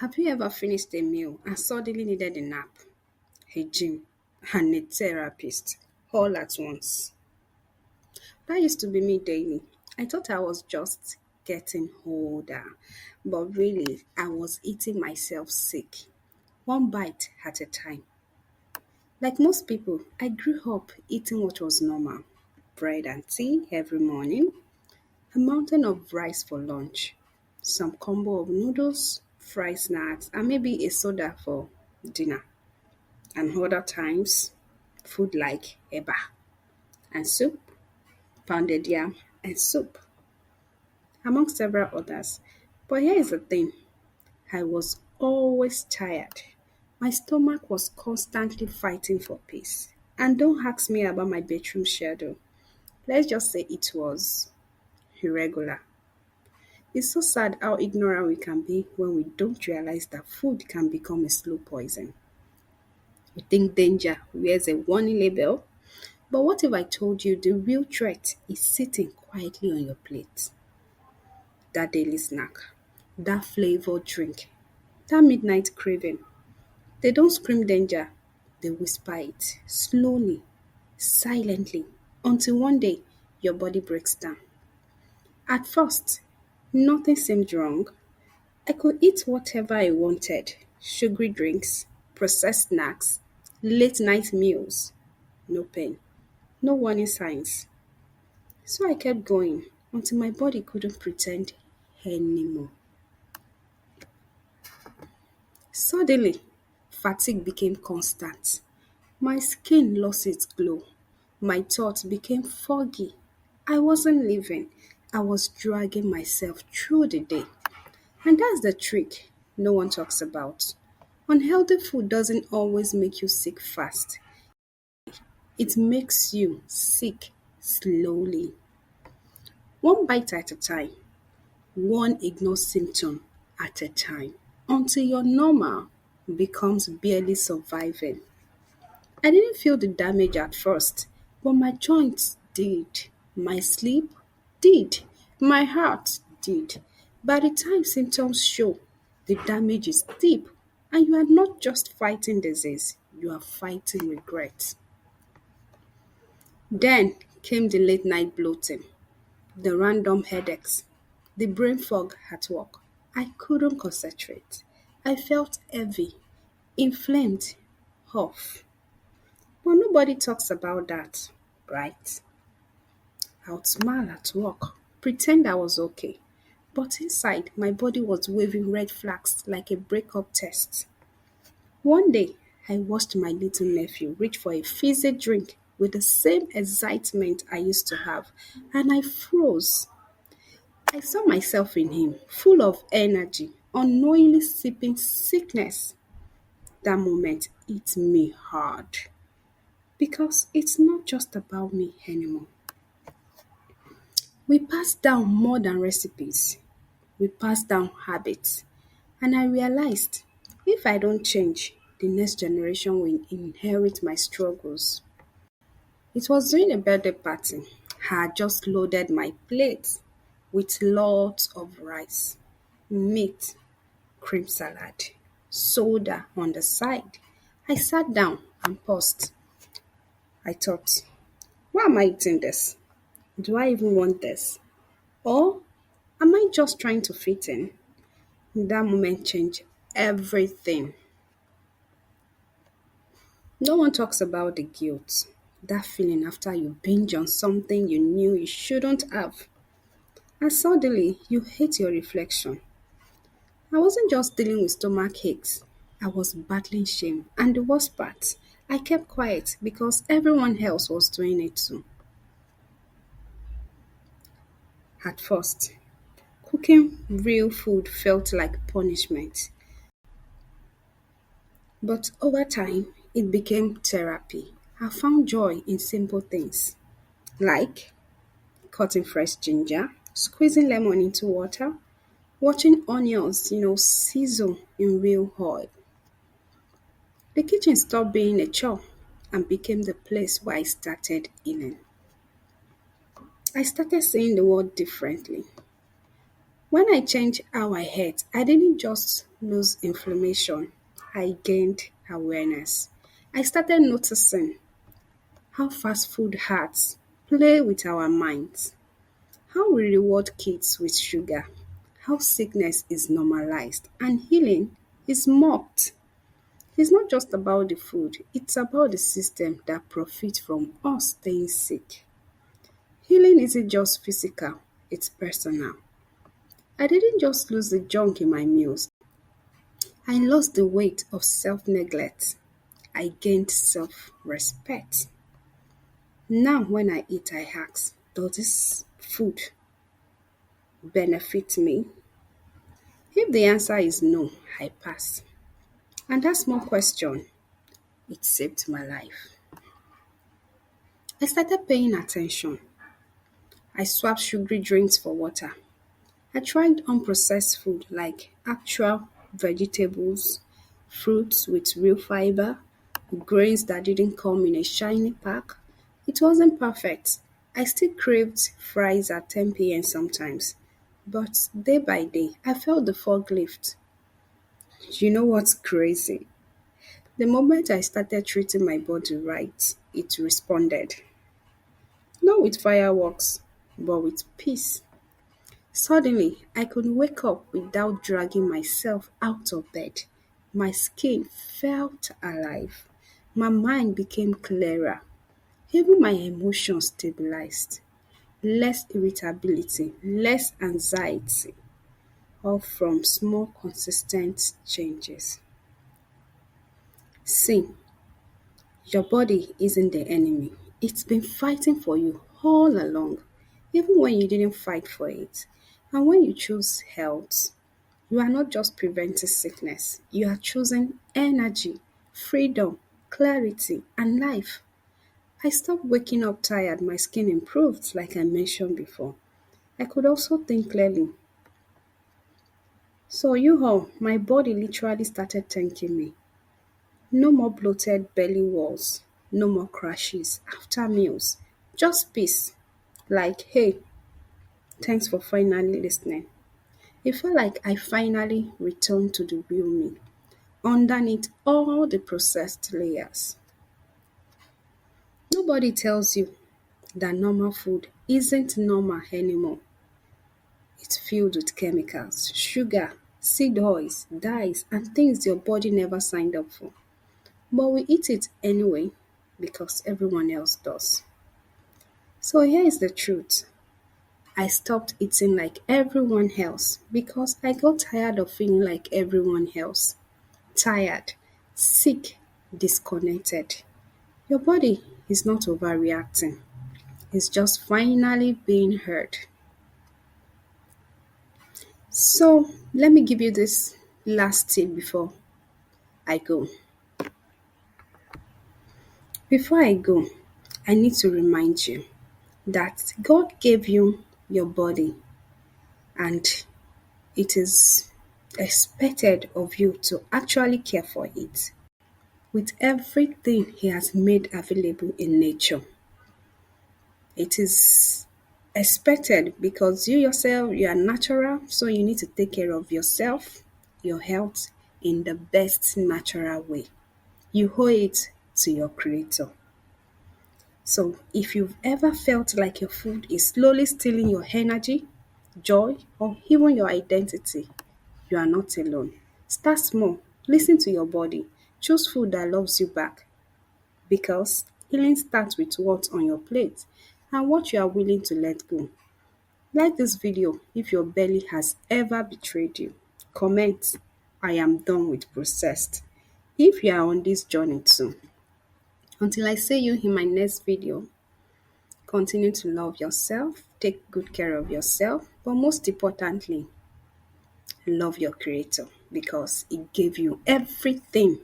Have you ever finished a meal and suddenly needed a nap, a gym, and a therapist all at once? That used to be me daily. I thought I was just getting older, but really, I was eating myself sick, one bite at a time. Like most people, I grew up eating what was normal: bread and tea every morning, a mountain of rice for lunch, some combo of noodles, fried snacks, and maybe a soda for dinner. And other times, food like eba and soup, pounded yam and soup, among several others. But here is the thing: I was always tired. My stomach was constantly fighting for peace. And don't ask me about my bedroom schedule. Let's just say it was irregular. It's so sad how ignorant we can be when we don't realize that food can become a slow poison. We think danger wears a warning label, but what if I told you the real threat is sitting quietly on your plate? That daily snack, that flavored drink, that midnight craving. They don't scream danger, they whisper it slowly, silently, until one day your body breaks down. At first, nothing seemed wrong. I could eat whatever I wanted: sugary drinks, processed snacks, late night meals. No pain, no warning signs. So I kept going until my body couldn't pretend anymore. Suddenly, fatigue became constant. My skin lost its glow. My thoughts became foggy. I wasn't living, I was dragging myself through the day. And that's the trick no one talks about. Unhealthy food doesn't always make you sick fast, it makes you sick slowly. One bite at a time, one ignored symptom at a time, until your normal becomes barely surviving. I didn't feel the damage at first, but my joints did. My sleep did. My heart did. By the time symptoms show, the damage is deep, and you are not just fighting disease, you are fighting regret. Then came the late night bloating, the random headaches, the brain fog at work. I couldn't concentrate. I felt heavy, inflamed, off. But nobody talks about that, right? I would smile at work, pretend I was okay. But inside, my body was waving red flags like a breakup test. One day, I watched my little nephew reach for a fizzy drink with the same excitement I used to have, and I froze. I saw myself in him, full of energy, unknowingly sipping sickness. That moment hit me hard because it's not just about me anymore. We pass down more than recipes, we pass down habits. And I realized if I don't change, the next generation will inherit my struggles. It was during a birthday party. I had just loaded my plate with lots of rice, meat, cream salad, soda on the side. I sat down and paused. I thought, why am I eating this? Do I even want this? Or am I just trying to fit in? That moment changed everything. No one talks about the guilt, that feeling after you binge on something you knew you shouldn't have. And suddenly you hate your reflection. I wasn't just dealing with stomach aches, I was battling shame. And the worst part, I kept quiet because everyone else was doing it too. At first, cooking real food felt like punishment. But over time, it became therapy. I found joy in simple things like cutting fresh ginger, squeezing lemon into water, watching onions, sizzle in real oil. The kitchen stopped being a chore and became the place where I started healing. I started seeing the world differently. When I changed how I ate, I didn't just lose inflammation. I gained awareness. I started noticing how fast food hurts play with our minds, how we reward kids with sugar, how sickness is normalized and healing is mocked. It's not just about the food, it's about the system that profits from us staying sick. Healing isn't just physical, it's personal. I didn't just lose the junk in my meals, I lost the weight of self neglect. I gained self respect. Now, when I eat, I ask, does this food benefit me? If the answer is no, I pass. And that small question, it saved my life. I started paying attention. I swapped sugary drinks for water. I tried unprocessed food like actual vegetables, fruits with real fiber, grains that didn't come in a shiny pack. It wasn't perfect. I still craved fries at 10 p.m. sometimes. But day by day, I felt the fog lift. You know what's crazy? The moment I started treating my body right, it responded. Not with fireworks, but with peace. Suddenly, I could wake up without dragging myself out of bed. My skin felt alive. My mind became clearer. Even my emotions stabilized. Less irritability, less anxiety, all from small consistent changes. See, your body isn't the enemy. It's been fighting for you all along, even when you didn't fight for it. And when you choose health, you are not just preventing sickness, you are choosing energy, freedom, clarity, and life. I stopped waking up tired, my skin improved, like I mentioned before. I could also think clearly. So, you all, my body literally started thanking me. No more bloated belly walls, no more crashes after meals, just peace. Like, hey, thanks for finally listening. It felt like I finally returned to the real me, underneath all the processed layers. Nobody tells you that normal food isn't normal anymore. It's filled with chemicals, sugar, seed oils, dyes, and things your body never signed up for. But we eat it anyway because everyone else does. So here is the truth. I stopped eating like everyone else because I got tired of feeling like everyone else. Tired, sick, disconnected. Your body is not overreacting. It's just finally being heard. So let me give you this last tip before I go. Before I go, I need to remind you that God gave you your body and it is expected of you to actually care for it with everything He has made available in nature. It is expected because you yourself, you are natural, so you need to take care of yourself, your health in the best natural way. You owe it to your creator. So if you've ever felt like your food is slowly stealing your energy, joy, or even your identity, you are not alone. Start small, listen to your body, choose food that loves you back because healing starts with what's on your plate and what you are willing to let go. Like this video if your belly has ever betrayed you. Comment, I am done with processed. If you are on this journey too. Until I see you in my next video, continue to love yourself, take good care of yourself, but most importantly, love your creator because it gave you everything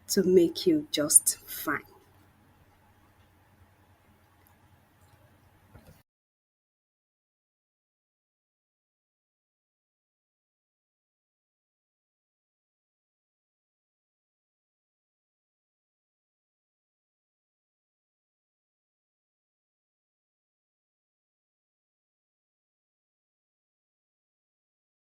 to make you just fine.